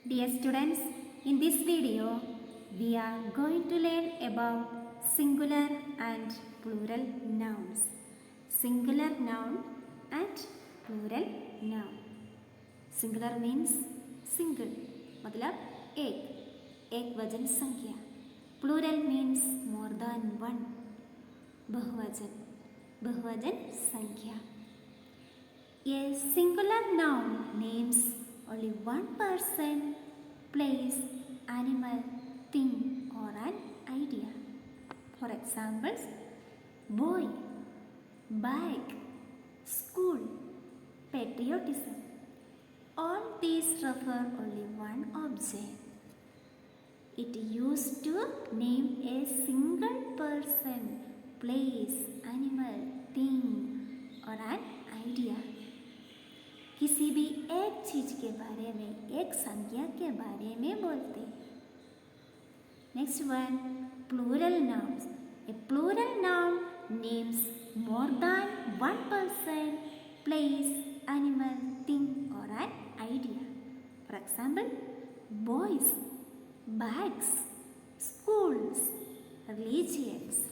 Dear students, in this video we are going to learn about singular and plural nouns. Singular noun and plural noun. Singular means single, मतलब एक वचन संख्या. Plural means more than one, बहुवचन संख्या. A singular noun names only one person, place, animal, thing or an idea. For examples, boy, bike, school, patriotism. All these refer only one object. It used to name a single person, place, animal, thing or an idea. किसी भी एक चीज के बारे में, एक संज्ञा के बारे में बोलते हैं. Next one, plural nouns. A plural noun names more than one person, place, animal, thing और an idea. For example, boys, bags, schools, religions.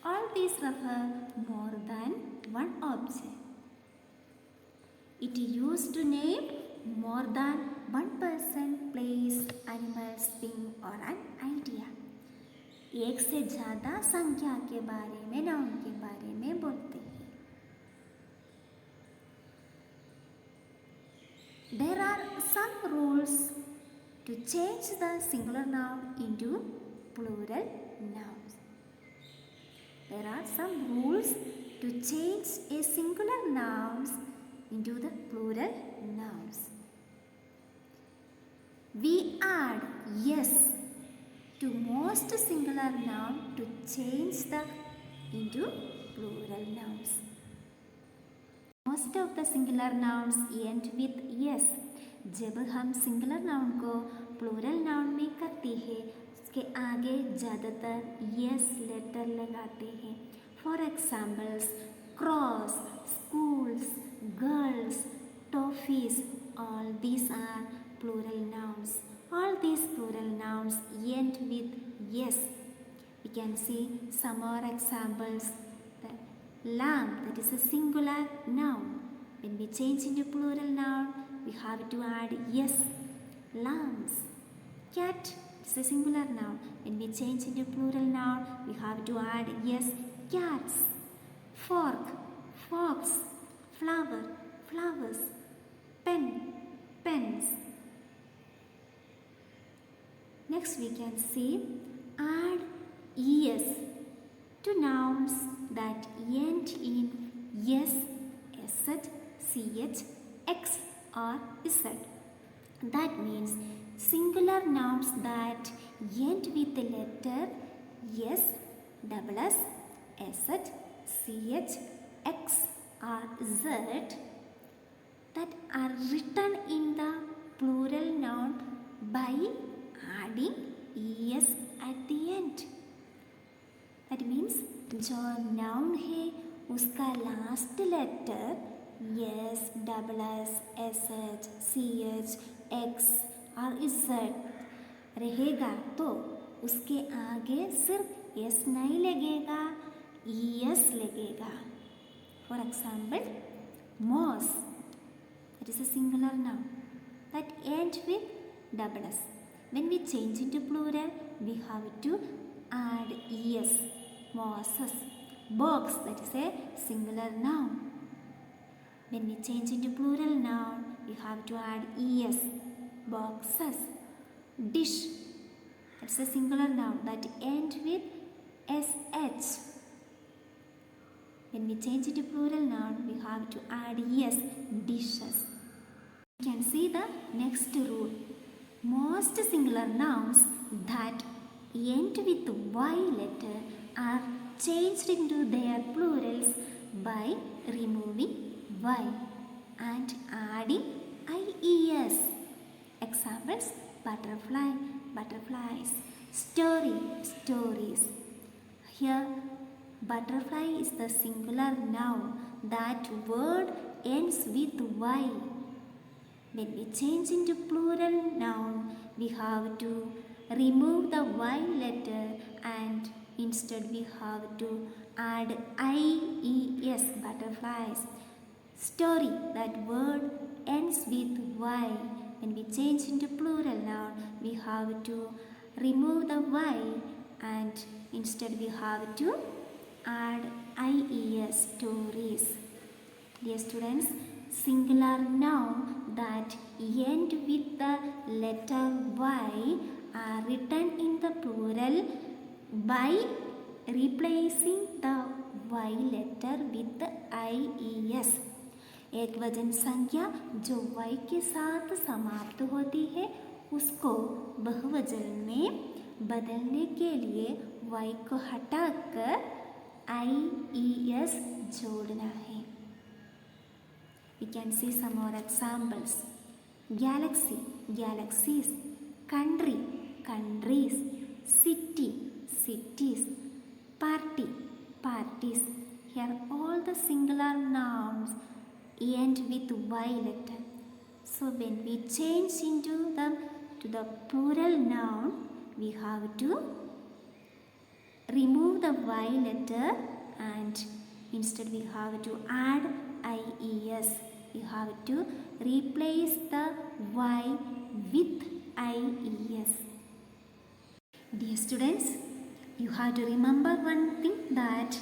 All these refer more than one object. It used to name more than one person, place, animals, thing or an idea. एक से ज़्यादा संख्या के बारे में, noun के बारे में बोलते हैं. There are some rules to change the singular noun into plural nouns. There are some rules to change a singular nouns into the plural nouns. We add yes to most singular noun to change the into plural nouns. Most of the singular nouns end with yes. जब हम singular noun को plural noun में करते हैं, उसके आगे ज़्यादातर yes letter लगाते हैं. For examples, cross, schools, girls, toffees, all these are plural nouns. All these plural nouns end with yes. We can see some more examples. The lamb, that is a singular noun. When we change into plural noun, we have to add yes. Lambs. Cat is a singular noun. When we change into plural noun, we have to add yes. Cats. Fork, fox, flower, flowers, pen, pens. Next we can see add es to nouns that end in s, sh, ch, x or z. That means singular nouns that end with the letter s, double s, sh, ch, x or z that are written in the plural noun by adding es at the end. That means जो noun है उसका last letter s, double s, sh, ch, x और z रहेगा तो उसके आगे सिर्फ s नहीं लगेगा, es लगेगा. For example, moss, that is a singular noun that ends with double s. When we change into plural, we have to add es, mosses. Box, that is a singular noun. When we change into plural noun, we have to add es, boxes. Dish, that's a singular noun that ends with sh. When we change it to plural noun, we have to add yes, dishes. You can see the next rule. Most singular nouns that end with y letter are changed into their plurals by removing y and adding ies. Examples, butterfly, butterflies, story, stories. Here butterfly is the singular noun. That word ends with y. When we change into plural we have to remove the Y letter and instead we have to add IES, butterflies. Story, that word ends with Y. When we change into plural noun, we have to remove the Y and instead we have to add IES, stories. Dear students, singular noun that end with the letter Y are written in the plural by replacing the Y letter with the IES. एक वचन संख्या जो Y के साथ समाप्त होती है उसको बहुवचन में बदलने के लिए Y को हटाकर IES जोड़ना है. We can see some more examples. Galaxy, galaxies. Country, countries. City, cities. Party, parties. Here all the singular nouns end with Y letter. So when we change into them to the plural noun, we have to remove the Y letter and instead we have to add IES. We have to replace the Y with IES. Dear students, you have to remember one thing that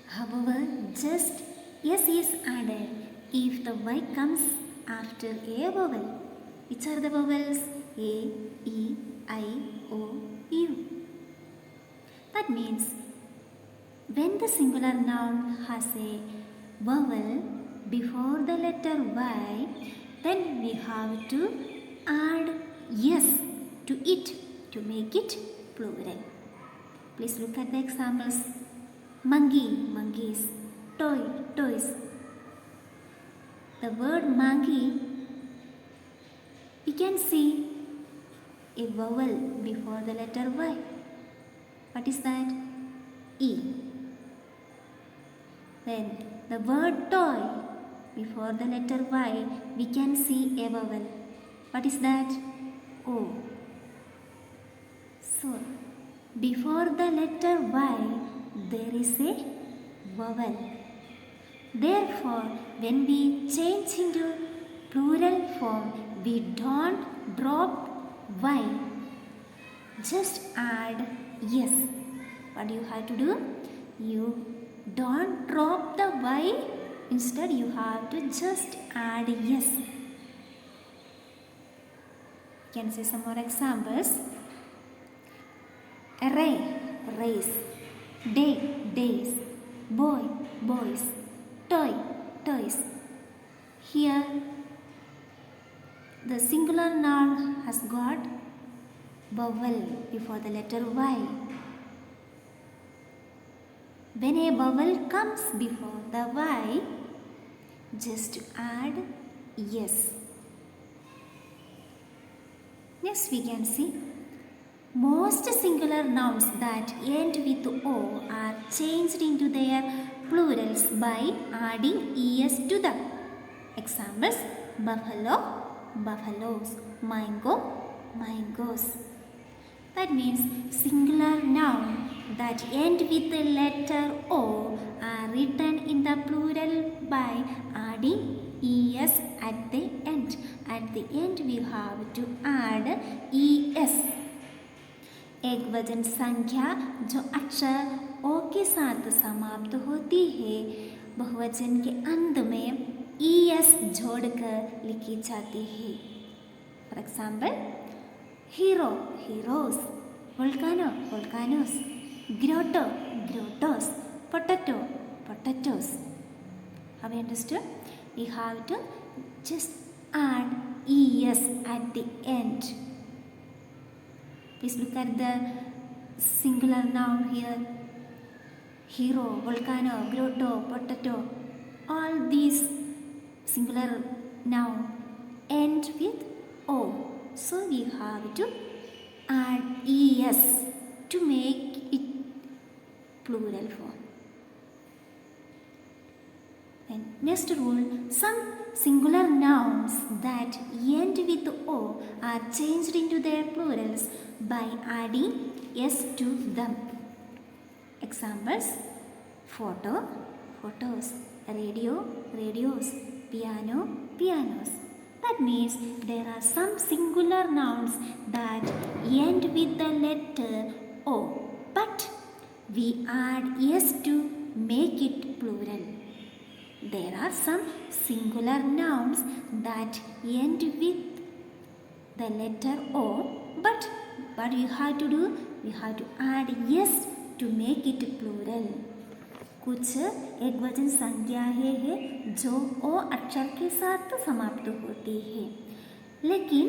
however just S is added if the Y comes after a vowel. Which are the vowels? A, E, I, O, U. That means when the singular noun has a vowel before the letter Y, then we have to add S to it to make it plural. Please look at the examples. Monkey, monkeys. Toy, toys. The word monkey, we can see a vowel before the letter Y. What is that? E. Then the word toy, before the letter Y, we can see a vowel. What is that? O. So, before the letter Y, there is a vowel. Therefore, when we change into plural form, we don't drop Y. Just add yes. What you have to do? You don't drop the Y. Instead, you have to just add yes. You can see some more examples. Array, race. Day, days. Boy, boys. Toy, toys. Here, the singular noun has got vowel before the letter Y. When a vowel comes before the Y, just add yes. Next we can see most singular nouns that end with O are changed into their plurals by adding es to them. Examples: buffalo, buffaloes. Mango, mangoes. That means singular noun that end with the letter O are written in the plural by adding es at the end. At the end we have to add es. एक वचन संख्या जो अक्षर ओ के साथ समाप्त होती है बहुवचन के अंत में es जोड़कर लिखी जाती है. For example hero, heroes. volcano, volcanoes. grotto, grottos. potato, potatoes. Have you understood? We have to just add es at the end. Please look at the singular noun here. Hero, volcano, grotto, potato. All these singular noun end with O. So we have to add es to make it plural form. Then Next rule, some singular nouns that end with O are changed into their plurals by adding S to them. Examples: photo, photos, radio, radios, piano, pianos. That means there are some singular nouns that end with the letter O, but we add S to make it plural. There are some singular nouns that end with the letter O, but what you have to do? We have to add S to make it plural. कुछ एकवचन संज्ञाएं हैं जो ओ अक्षर के साथ समाप्त होती है, लेकिन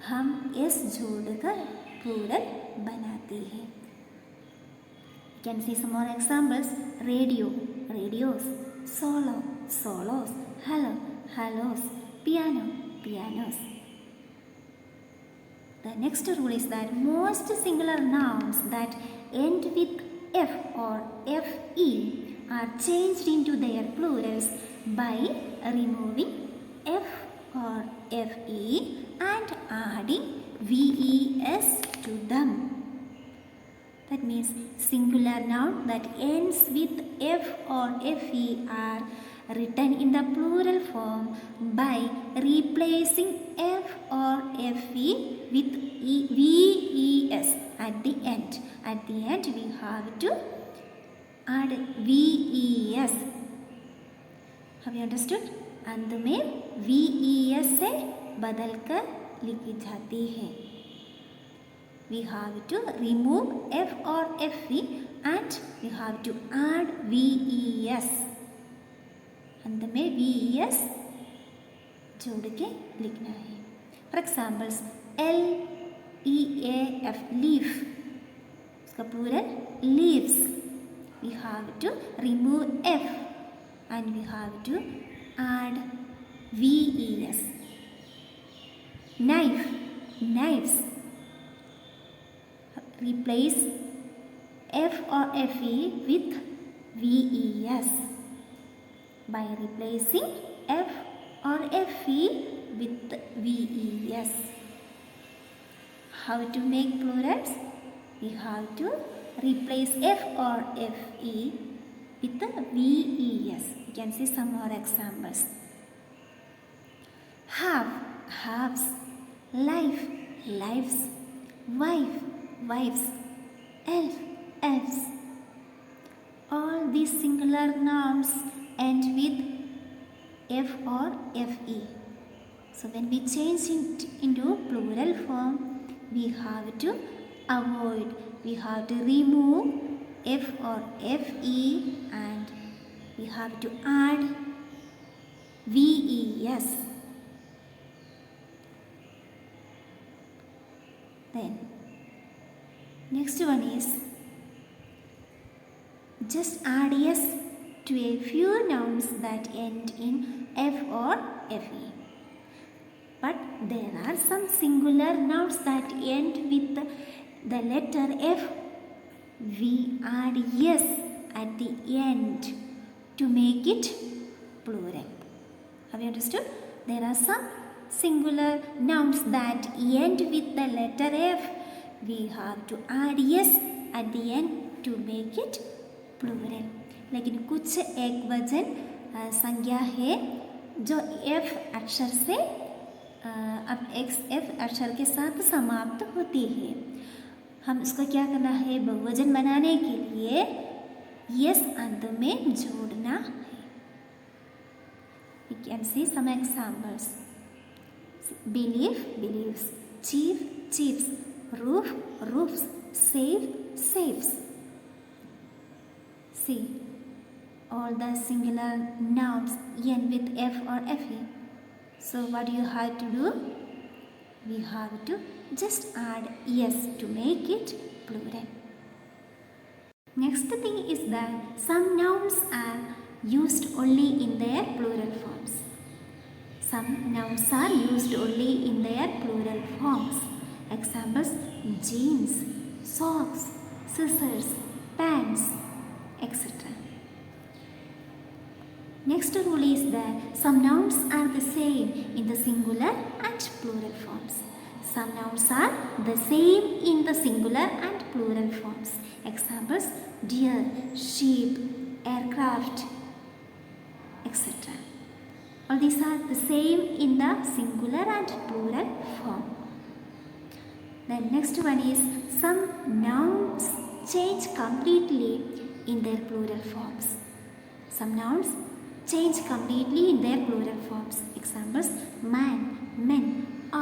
हम एस जोड़कर प्लूरल बनाते हैं. You can see some more examples: radio, radios, solo, solos, hello, hellos, piano, pianos. The next rule is that most singular nouns that end with F or FE are changed into their plurals by removing F or FE and adding VES to them. That means singular noun that ends with F or FE are written in the plural form by replacing F or FE with VES at the end. At the end we have to add VES. Have you understood? अंत में VES से बदल कर लिखी जाती है. We have to remove F or FE and we have to add VES. अंत में VES जोड़ के लिखना है. For examples, LEAF, leaf. उसका plural leaves. We have to remove F and we have to add VES. Knife, knives. Replace F or FE with VES by replacing F or FE with VES. How to make plurals? We have to replace F or FE with the VES. You can see some more examples. Half, halves. Life, lives. Wife, wives. Elf, elves. All these singular nouns end with F or FE. So when we change it into plural form, we have to avoid, we have to remove F or FE and we have to add VES. Then next one is just add S to a few nouns that end in F or FE. But there are some singular nouns that end with the letter F. We add S at the end to make it plural. Have you understood? There are some singular nouns that end with the letter F. We have to add S at the end to make it plural. लेकिन कुछ एकवचन संज्ञा है जो F अक्षर से अब F अक्षर के साथ समाप्त होती है. हम इसको क्या करना है? बहुवचन बनाने के लिए यस अंत में जोड़ना है. We can see some examples. Believe, believes. Chief, chiefs. Roof, roofs. Save, saves. See, all the singular nouns end with F or FE. So what you have to do? We have to just add S to make it plural. Next thing is that some nouns are used only in their plural forms. Some nouns are used only in their plural forms. Examples: jeans, socks, scissors, pants, etc. Next rule is that some nouns are the same in the singular and plural forms. Some nouns are the same in the singular and plural forms. Examples: deer, sheep, aircraft, etc. All these are the same in the singular and plural form. The next one is some nouns change completely in their plural forms. Some nouns change completely in their plural forms. Examples: man, men,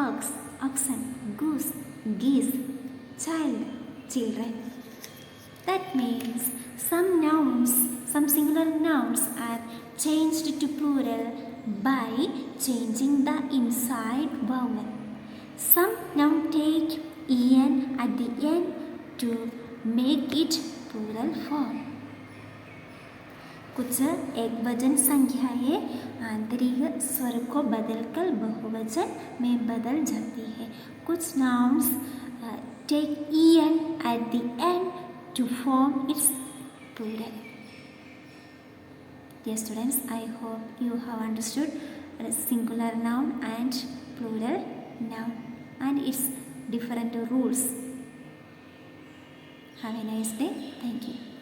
ox, oxen, goose, geese, child, children. That means some nouns, some singular nouns are changed to plural by changing the inside vowel. Some noun take en at the end to make it plural form. कुछ एकवचन संख्याएं आंतरिक स्वर को बदलकर बहुवचन में बदल जाती है. कुछ nouns take en at the end to form its plural. Dear students, I hope you have understood singular noun and plural noun and its different rules. Have a nice day. Thank you.